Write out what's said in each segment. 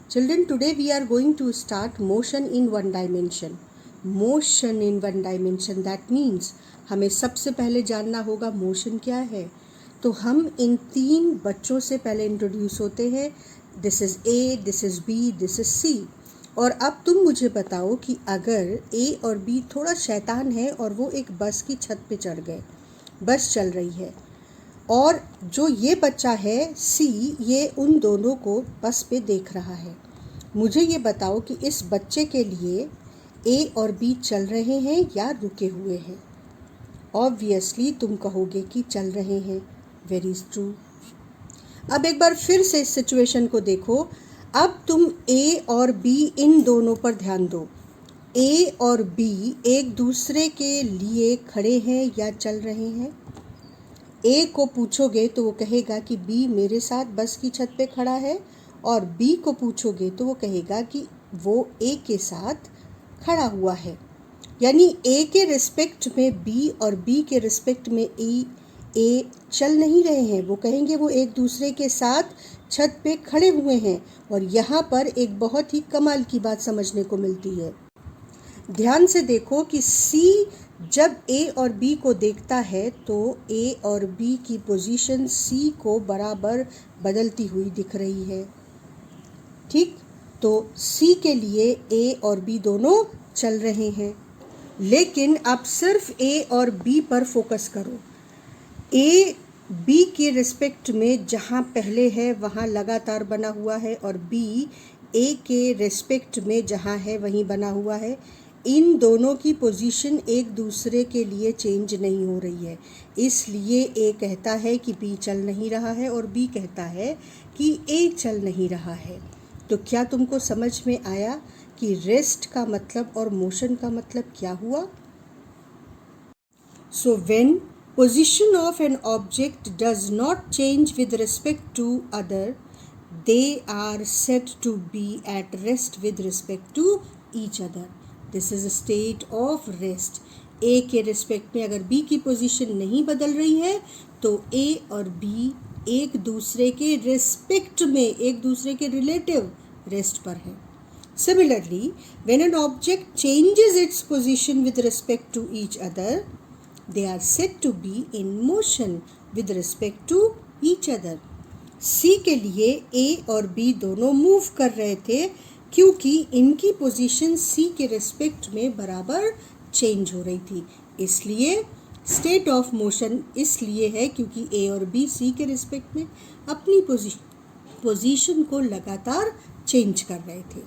Children, today we are going to start motion in one dimension. Motion in one dimension, that means हमें सबसे पहले जानना होगा motion क्या है. तो हम इन 3 बच्चों से पहले इंट्रोड्यूस होते हैं. This is A, this is B, this is C. और अब तुम मुझे बताओ कि अगर ए और बी थोड़ा शैतान है और वो एक बस की छत पे चढ़ गए, बस चल रही है, और जो ये बच्चा है सी, ये उन दोनों को बस पे देख रहा है. मुझे ये बताओ कि इस बच्चे के लिए ए और बी चल रहे हैं या रुके हुए हैं. ऑब्वियसली तुम कहोगे कि चल रहे हैं. Very true. अब एक बार फिर से इस सिचुएशन को देखो. अब तुम ए और बी इन दोनों पर ध्यान दो. ए और बी एक दूसरे के लिए खड़े हैं या चल रहे हैं. ए को पूछोगे तो वो कहेगा कि बी मेरे साथ बस की छत पे खड़ा है, और बी को पूछोगे तो वो कहेगा कि वो ए के साथ खड़ा हुआ है. यानी ए के रिस्पेक्ट में बी और बी के रिस्पेक्ट में ए चल नहीं रहे हैं. वो कहेंगे वो एक दूसरे के साथ छत पे खड़े हुए हैं. और यहाँ पर एक बहुत ही कमाल की बात समझने को मिलती है. ध्यान से देखो कि सी जब ए और बी को देखता है तो ए और बी की पोजीशन सी को बराबर बदलती हुई दिख रही है. ठीक, तो सी के लिए ए और बी दोनों चल रहे हैं. लेकिन आप सिर्फ ए और बी पर फोकस करो. ए बी के रिस्पेक्ट में जहाँ पहले है वहाँ लगातार बना हुआ है, और बी ए के रिस्पेक्ट में जहाँ है वहीं बना हुआ है. इन दोनों की पोजीशन एक दूसरे के लिए चेंज नहीं हो रही है. इसलिए ए कहता है कि बी चल नहीं रहा है, और बी कहता है कि ए चल नहीं रहा है. तो क्या तुमको समझ में आया कि रेस्ट का मतलब और मोशन का मतलब क्या हुआ? So when position of an object does not change with respect to other, they are said to be at rest with respect to each other. This is a state of rest. A के respect में अगर B की position नहीं बदल रही है तो A और B एक दूसरे के रिस्पेक्ट में, एक दूसरे के रिलेटिव रेस्ट पर है. Similarly, when an object changes its position with respect to each other, they are said to be in motion with respect to each other. C के लिए A और B दोनों मूव कर रहे थे क्योंकि इनकी पोजीशन C के रिस्पेक्ट में बराबर चेंज हो रही थी. इसलिए स्टेट ऑफ मोशन इसलिए है क्योंकि A और B C के रिस्पेक्ट में अपनी पोजीशन को लगातार चेंज कर रहे थे.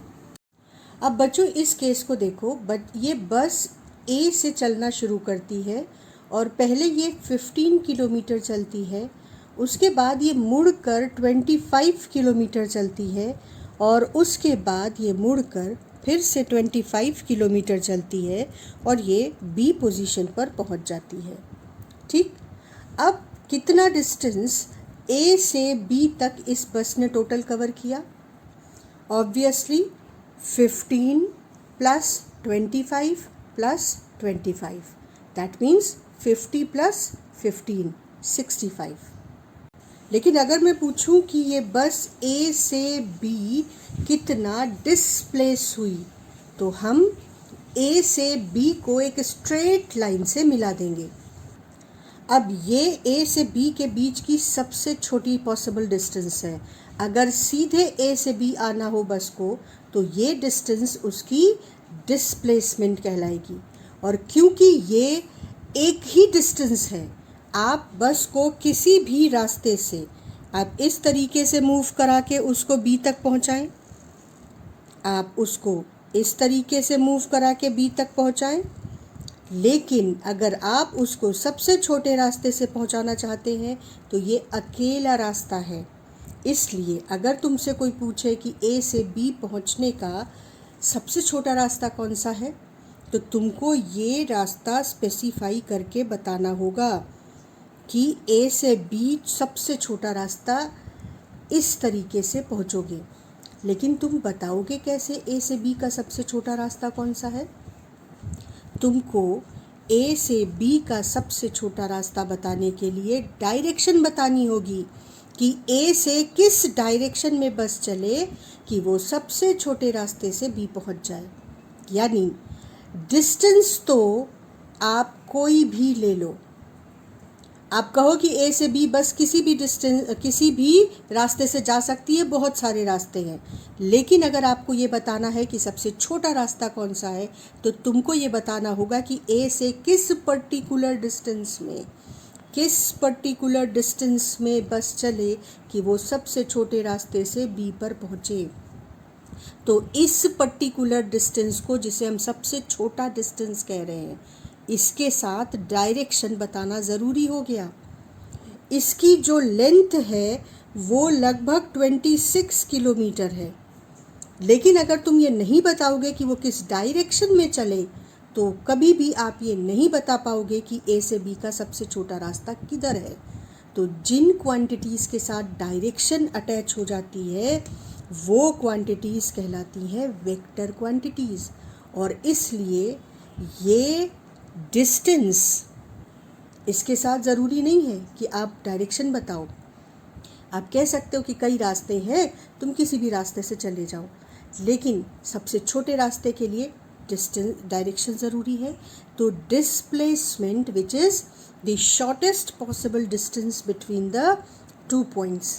अब बच्चों इस केस को देखो. ये बस A से चलना शुरू करती है और पहले ये 15 किलोमीटर चलती है. उसके बाद ये मुड़कर 25 किलोमीटर चलती है, और उसके बाद ये मुड़कर फिर से 25 किलोमीटर चलती है और ये बी पोजीशन पर पहुंच जाती है. ठीक, अब कितना डिस्टेंस ए से बी तक इस बस ने टोटल कवर किया? Obviously 15 plus 25 plus 25, that means 50 plus 15 65. लेकिन अगर मैं पूछूं कि ये बस ए से बी कितना डिस्प्लेस हुई, तो हम ए से बी को एक स्ट्रेट लाइन से मिला देंगे. अब ये ए से बी के बीच की सबसे छोटी पॉसिबल डिस्टेंस है. अगर सीधे ए से बी आना हो बस को तो ये डिस्टेंस उसकी डिस्प्लेसमेंट कहलाएगी. और क्योंकि ये एक ही डिस्टेंस है, आप बस को किसी भी रास्ते से आप इस तरीके से मूव करा के उसको बी तक पहुंचाएं, आप उसको इस तरीके से मूव करा के बी तक पहुंचाएं. लेकिन अगर आप उसको सबसे छोटे रास्ते से पहुंचाना चाहते हैं तो ये अकेला रास्ता है. इसलिए अगर तुमसे कोई पूछे कि ए से बी पहुंचने का सबसे छोटा रास्ता कौन सा है, तो तुमको ये रास्ता स्पेसिफाई करके बताना होगा कि ए से बी सबसे छोटा रास्ता इस तरीके से पहुंचोगे. लेकिन तुम बताओगे कैसे ए से बी का सबसे छोटा रास्ता कौन सा है? तुमको ए से बी का सबसे छोटा रास्ता बताने के लिए डायरेक्शन बतानी होगी कि ए से किस डायरेक्शन में बस चले कि वो सबसे छोटे रास्ते से बी पहुंच जाए। यानी डिस्टेंस तो आप कोई भी ले लो, आप कहो कि ए से बी बस किसी भी रास्ते से जा सकती है, बहुत सारे रास्ते हैं, लेकिन अगर आपको ये बताना है कि सबसे छोटा रास्ता कौन सा है तो तुमको ये बताना होगा कि ए से किस पर्टिकुलर डिस्टेंस में बस चले कि वो सबसे छोटे रास्ते से बी पर पहुँचे। तो इस पर्टिकुलर डिस्टेंस को, जिसे हम सबसे छोटा डिस्टेंस कह रहे हैं, इसके साथ डायरेक्शन बताना ज़रूरी हो गया। इसकी जो लेंथ है वो लगभग 26 किलोमीटर है, लेकिन अगर तुम ये नहीं बताओगे कि वो किस डायरेक्शन में चले तो कभी भी आप ये नहीं बता पाओगे कि ए से बी का सबसे छोटा रास्ता किधर है। तो जिन क्वांटिटीज़ के साथ डायरेक्शन अटैच हो जाती है वो क्वांटिटीज़ कहलाती हैं वेक्टर क्वांटिटीज़। और इसलिए ये डिस्टेंस, इसके साथ ज़रूरी नहीं है कि आप डायरेक्शन बताओ। आप कह सकते हो कि कई रास्ते हैं, तुम किसी भी रास्ते से चले जाओ, लेकिन सबसे छोटे रास्ते के लिए डायरेक्शन ज़रूरी है। तो displacement which is the shortest possible distance between the 2 points,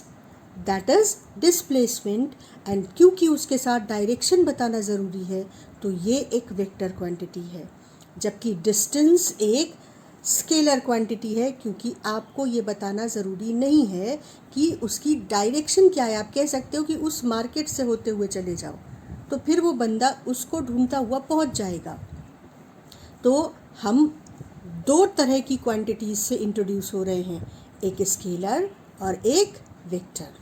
that is displacement. And क्योंकि उसके साथ डायरेक्शन बताना ज़रूरी है तो ये एक वेक्टर क्वांटिटी है, जबकि डिस्टेंस एक स्केलर क्वांटिटी है, क्योंकि आपको ये बताना ज़रूरी नहीं है कि उसकी डायरेक्शन क्या है। आप कह सकते हो कि उस मार्केट से होते हुए चले जाओ, तो फिर वो बंदा उसको ढूंढता हुआ पहुंच जाएगा। तो हम 2 तरह की क्वांटिटीज़ से इंट्रोड्यूस हो रहे हैं, एक स्केलर और एक वेक्टर।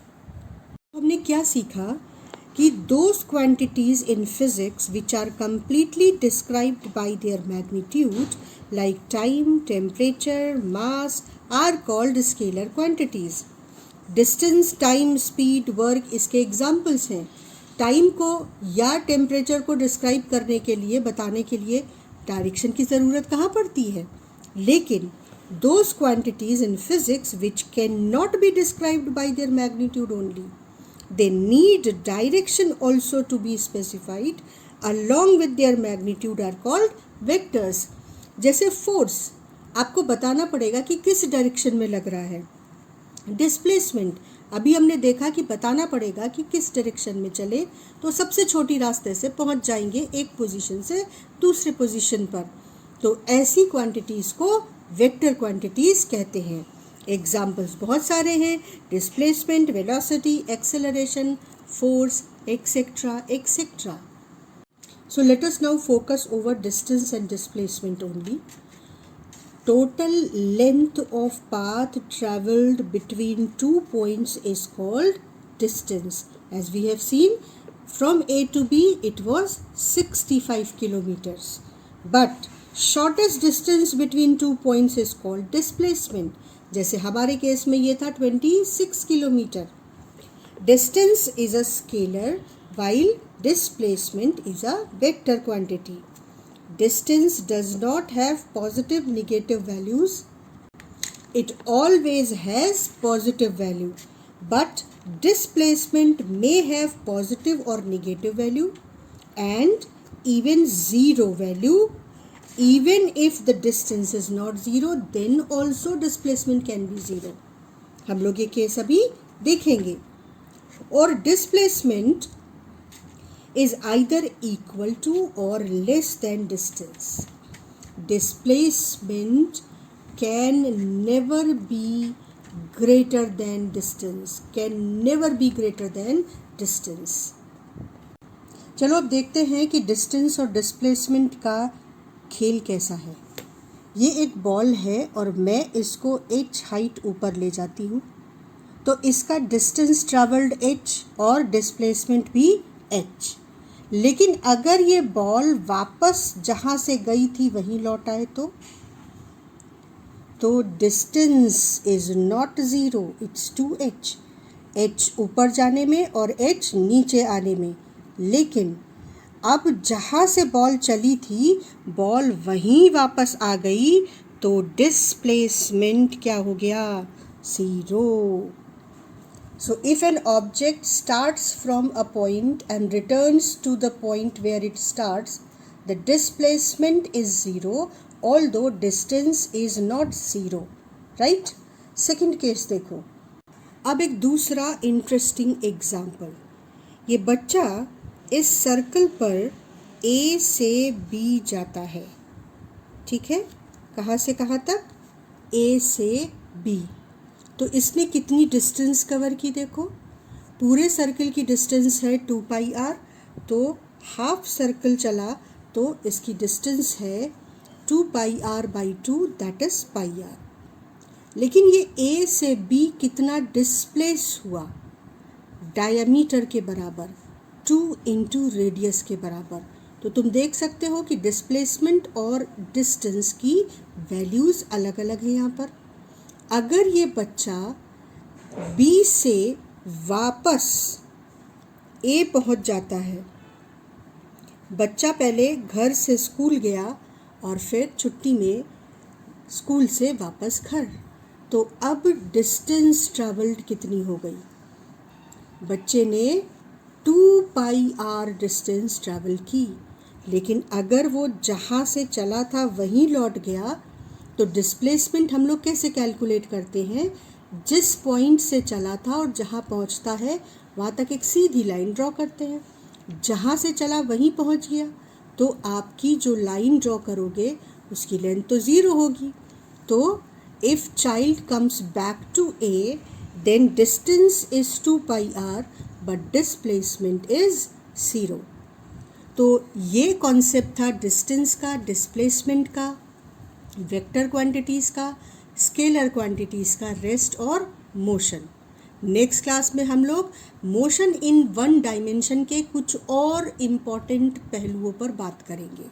हमने क्या सीखा कि those quantities in physics which are completely described by their magnitude like time, temperature, mass are called scalar quantities. Distance, time, speed, work इसके examples हैं। टाइम को या टेम्परेचर को डिस्क्राइब करने के लिए, बताने के लिए डायरेक्शन की ज़रूरत कहाँ पड़ती है। लेकिन those quantities in physics which cannot be described by their magnitude only, they need direction also to be specified along with their magnitude are called vectors. जैसे फोर्स आपको बताना पड़ेगा कि किस डायरेक्शन में लग रहा है। डिस्प्लेसमेंट अभी हमने देखा कि बताना पड़ेगा कि किस डायरेक्शन में चले तो सबसे छोटी रास्ते से पहुंच जाएंगे एक पोजीशन से दूसरे पोजीशन पर। तो ऐसी क्वांटिटीज़ को वेक्टर क्वांटिटीज़ कहते हैं। एग्जाम्पल्स बहुत सारे हैं, displacement, velocity, acceleration, force, etcetera etcetera. So let us now focus over distance and displacement only. Total length of path travelled between 2 points is called distance. As we have seen, from A to B it was 65 kilometers. But shortest distance between 2 points is called displacement. जैसे हमारे case में ये था 26 kilometre. Distance is a scalar while displacement is a vector quantity. Distance does not have positive negative values. It always has positive value. But displacement may have positive or negative value and even zero value. Even if the distance is not zero, then also displacement can be zero. हम लोग ये case अभी देखेंगे। और displacement is either equal to or less than distance. Displacement can never be greater than distance. Can never be greater than distance. चलो अब देखते हैं कि डिस्टेंस और डिस्प्लेसमेंट का खेल कैसा है। ये एक बॉल है और मैं इसको h हाइट ऊपर ले जाती हूँ, तो इसका डिस्टेंस ट्रैवल्ड h और डिस्प्लेसमेंट भी h। लेकिन अगर ये बॉल वापस जहाँ से गई थी वहीं लौट आए तो distance is not zero, it's 2h। h ऊपर जाने में और h नीचे आने में। लेकिन अब जहाँ से बॉल चली थी बॉल वहीं वापस आ गई तो डिस्प्लेसमेंट क्या हो गया, 0। So if an object starts from a point and returns to the point where it starts, the displacement is zero, although distance is not zero. Right? Second case देखो. अब एक दूसरा इंटरेस्टिंग एग्जाम्पल. ये बच्चा इस सर्कल पर A से B जाता है. ठीक है, कहाँ से कहाँ तक? A से B. तो इसने कितनी डिस्टेंस कवर की देखो. पूरे सर्कल की डिस्टेंस है 2πr, तो हाफ सर्कल चला तो इसकी डिस्टेंस है 2πr/2, दैट इज πr. लेकिन ये A से B कितना डिस्प्लेस हुआ? डायमीटर के बराबर, 2 इंटू रेडियस के बराबर. तो तुम देख सकते हो कि डिस्प्लेसमेंट और डिस्टेंस की वैल्यूज़ अलग अलग हैं यहाँ पर. अगर ये बच्चा B से वापस A पहुँच जाता है, बच्चा पहले घर से स्कूल गया और फिर छुट्टी में स्कूल से वापस घर, तो अब डिस्टेंस ट्रैवल्ड कितनी हो गई? बच्चे ने 2πr डिस्टेंस ट्रैवल की. लेकिन अगर वो जहाँ से चला था वहीं लौट गया, तो डिस्प्लेसमेंट हम लोग कैसे कैलकुलेट करते हैं? जिस पॉइंट से चला था और जहाँ पहुँचता है वहाँ तक एक सीधी लाइन ड्रॉ करते हैं. जहाँ से चला वहीं पहुँच गया, तो आपकी जो लाइन ड्रॉ करोगे उसकी लेंथ तो ज़ीरो होगी. तो if child comes back to A, then distance is 2πr but displacement is 0. तो ये कॉन्सेप्ट था डिस्टेंस का, डिस्प्लेसमेंट का, वेक्टर क्वांटिटीज़ का, स्केलर क्वांटिटीज़ का, रेस्ट और मोशन. नेक्स्ट क्लास में हम लोग मोशन इन वन डायमेंशन के कुछ और इम्पॉर्टेंट पहलुओं पर बात करेंगे.